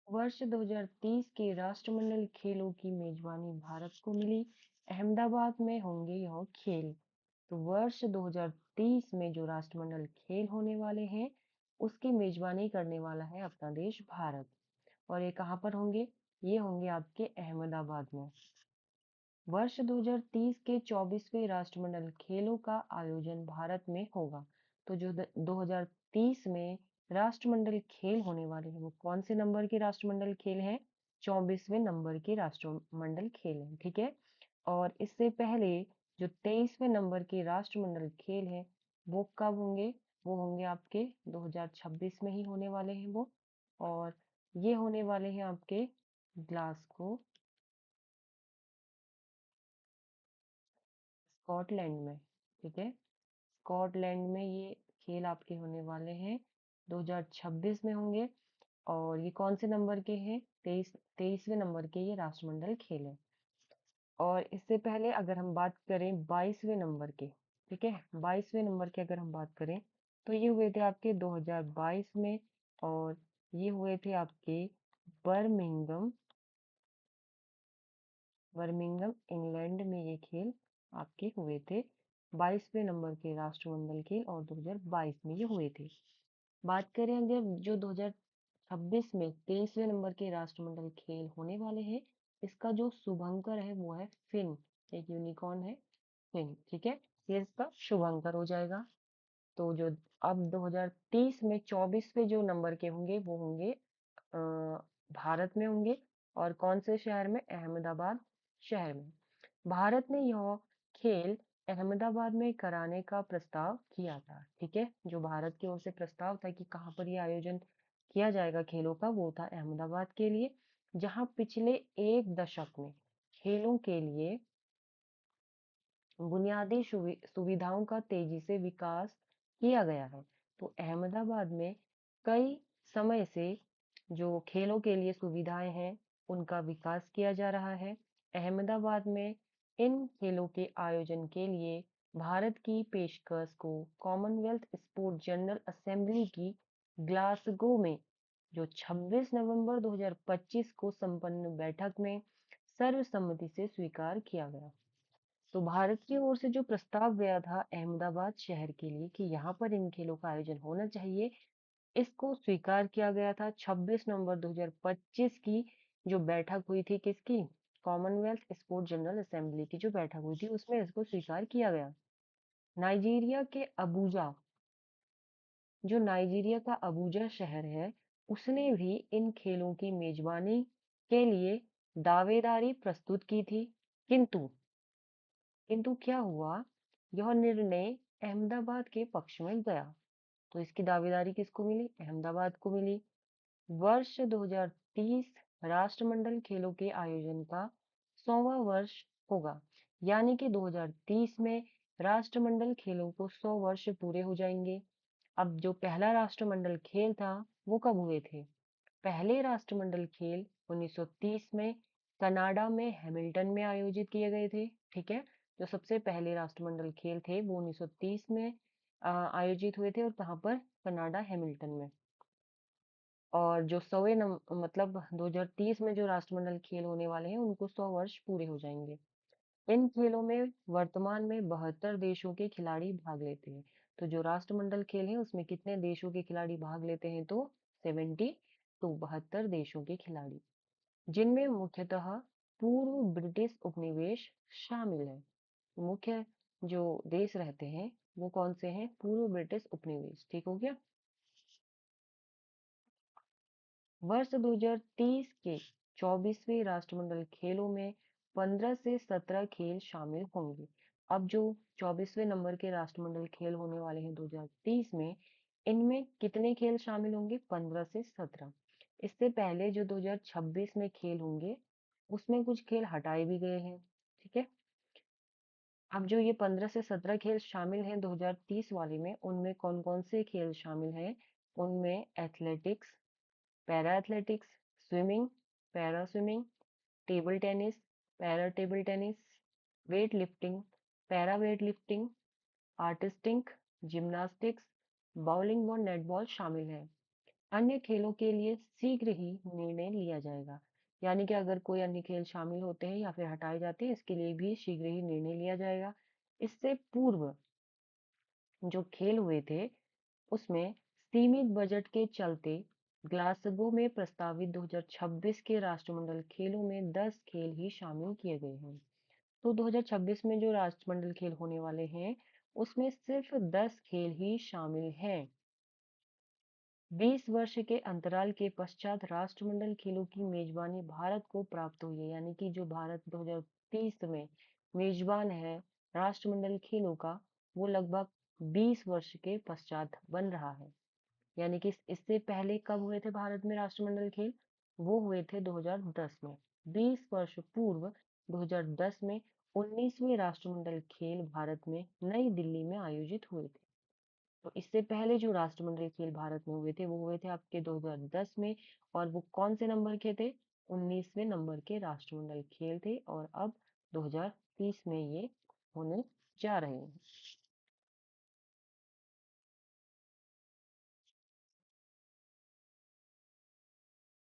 वर्ष 2030 के राष्ट्रमंडल खेलों की मेजबानी भारत को मिली। अहमदाबाद में होंगे यह खेल। तो वर्ष 2030 में जो राष्ट्रमंडल खेल होने वाले हैं उसकी मेजबानी करने वाला है अपना देश भारत। और ये कहाँ पर होंगे? ये होंगे आपके अहमदाबाद में। वर्ष 2030 के 24वें राष्ट्रमंडल खेलों का आयोजन भारत में होगा। तो जो 2030 में राष्ट्रमंडल खेल होने वाले हैं वो कौन से नंबर के राष्ट्रमंडल खेल हैं? 24वें नंबर के राष्ट्रमंडल खेल हैं, ठीक है। और इससे पहले जो 23वें नंबर के राष्ट्रमंडल खेल हैं वो कब होंगे? वो होंगे आपके 2026 में ही होने वाले हैं वो। और ये होने वाले हैं आपके ग्लासगो, स्कॉटलैंड में, ठीक है। स्कॉटलैंड में ये खेल आपके होने वाले हैं, 2026 में होंगे। और ये कौन से नंबर के हैं? 23वें नंबर के ये राष्ट्रमंडल खेल हैं। और इससे पहले अगर हम बात करें 22वें नंबर के, ठीक है, 22वें नंबर की अगर हम बात करें तो ये हुए थे आपके 2022 में। और ये हुए थे आपके बर्मिंघम, बर्मिंघम इंग्लैंड में ये खेल आपके हुए थे। 22वें नंबर के राष्ट्रमंडल खेल और 2022 में ये हुए थे। बात करें अगर जो 2026 में 23वें नंबर के राष्ट्रमंडल खेल होने वाले हैं, इसका जो शुभंकर है वो है फिन, एक यूनिकॉर्न है फिन, ठीक है। ये इसका शुभंकर हो जाएगा। तो जो अब 2030 में 24वें जो नंबर के होंगे वो होंगे भारत में होंगे। और कौन से शहर में? अहमदाबाद शहर में। भारत ने यह खेल अहमदाबाद में कराने का प्रस्ताव किया था, ठीक है। जो भारत की ओर से प्रस्ताव था कि कहाँ पर ये आयोजन किया जाएगा खेलों का, वो था अहमदाबाद के लिए, जहाँ पिछले एक दशक में खेलों के लिए बुनियादी सुविधाओं का तेजी से विकास किया गया है। तो अहमदाबाद में कई समय से जो खेलों के लिए सुविधाएं हैं उनका विकास किया जा रहा है। अहमदाबाद में इन खेलों के आयोजन के लिए भारत की पेशकश को कॉमनवेल्थ स्पोर्ट जनरल असेंबली की ग्लासगो में जो 26 नवंबर 2025 को संपन्न बैठक में सर्वसम्मति से स्वीकार किया गया। तो भारत की ओर से जो प्रस्ताव गया था अहमदाबाद शहर के लिए कि यहाँ पर इन खेलों का आयोजन होना चाहिए, इसको स्वीकार किया गया था 26 नवंबर 2025 की जो बैठक हुई थी किसकी? कॉमनवेल्थ स्पोर्ट जनरल असेंबली की जो बैठक हुई थी उसमें इसको स्वीकार किया गया। नाइजीरिया के अबूजा, जो नाइजीरिया का अबूजा शहर है, उसने भी इन खेलों की मेजबानी के लिए दावेदारी प्रस्तुत की थी। किंतु किंतु क्या हुआ? यह निर्णय अहमदाबाद के पक्ष में गया। तो इसकी दावेदारी किसको मिली? अहमदाबाद को मिली। वर्ष 2030 राष्ट्रमंडल खेलों के आयोजन का 100वां वर्ष होगा। यानी कि 2030 में राष्ट्रमंडल खेलों को 100 वर्ष पूरे हो जाएंगे। अब जो पहला राष्ट्रमंडल खेल था वो कब हुए थे? पहले राष्ट्रमंडल खेल 1930 में कनाडा में हैमिल्टन में आयोजित किए गए थे, ठीक है। जो सबसे पहले राष्ट्रमंडल खेल थे वो 1930 में आयोजित हुए थे। और कहाँ पर? कनाडा हैमिल्टन में। और जो मतलब 2030 में जो राष्ट्रमंडल खेल होने वाले हैं उनको 100 वर्ष पूरे हो जाएंगे। इन खेलों में वर्तमान में 72 देशों के खिलाड़ी भाग लेते हैं। तो जो राष्ट्रमंडल खेल है उसमें कितने देशों के खिलाड़ी भाग लेते हैं? तो 72 देशों के खिलाड़ी, जिनमें मुख्यतः पूर्व ब्रिटिश उपनिवेश शामिल है। मुख्य जो देश रहते हैं वो कौन से हैं? पूर्व ब्रिटिश उपनिवेश, ठीक हो गया। वर्ष 2030 के 24वें राष्ट्रमंडल खेलों में 15 से 17 खेल शामिल होंगे। अब जो 24वें नंबर के राष्ट्रमंडल खेल होने वाले हैं 2030 में, इनमें कितने खेल शामिल होंगे? 15 से 17। इससे पहले जो 2026 में खेल होंगे उसमें कुछ खेल हटाए भी गए हैं, ठीक है। अब जो ये 15 से 17 खेल शामिल हैं 2030 वाले में, उनमें कौन कौन से खेल शामिल हैं? उनमें athletics, para athletics, swimming, para swimming, table tennis, para table tennis, weight lifting, para weight lifting, artistic, gymnastics, bowling और नेटबॉल शामिल है। अन्य खेलों के लिए शीघ्र ही निर्णय लिया जाएगा। यानी कि अगर कोई अन्य खेल शामिल होते हैं या फिर हटाए जाते हैं, इसके लिए भी शीघ्र ही निर्णय लिया जाएगा। इससे पूर्व जो खेल हुए थे, उसमें सीमित बजट के चलते ग्लासगो में प्रस्तावित 2026 के राष्ट्रमंडल खेलों में 10 खेल ही शामिल किए गए हैं। तो 2026 में जो राष्ट्रमंडल खेल होने वाले हैं, उसमें सिर्फ 10 खेल ही शामिल हैं। 20 वर्ष के अंतराल के पश्चात राष्ट्रमंडल खेलों की मेजबानी भारत को प्राप्त हुई है। यानी कि जो भारत 2030 में मेजबान है राष्ट्रमंडल खेलों का, वो लगभग 20 वर्ष के पश्चात बन रहा है। यानी कि इससे पहले कब हुए थे भारत में राष्ट्रमंडल खेल? वो हुए थे 2010 में। 20 वर्ष पूर्व 2010 में 19वें राष्ट्रमंडल खेल भारत में नई दिल्ली में आयोजित हुए थे। तो इससे पहले जो राष्ट्रमंडल खेल भारत में हुए थे, वो हुए थे आपके 2010 में। और वो कौन से नंबर के थे? 19वें नंबर के राष्ट्रमंडल खेल थे। और अब 2030 में ये होने जा रहे हैं।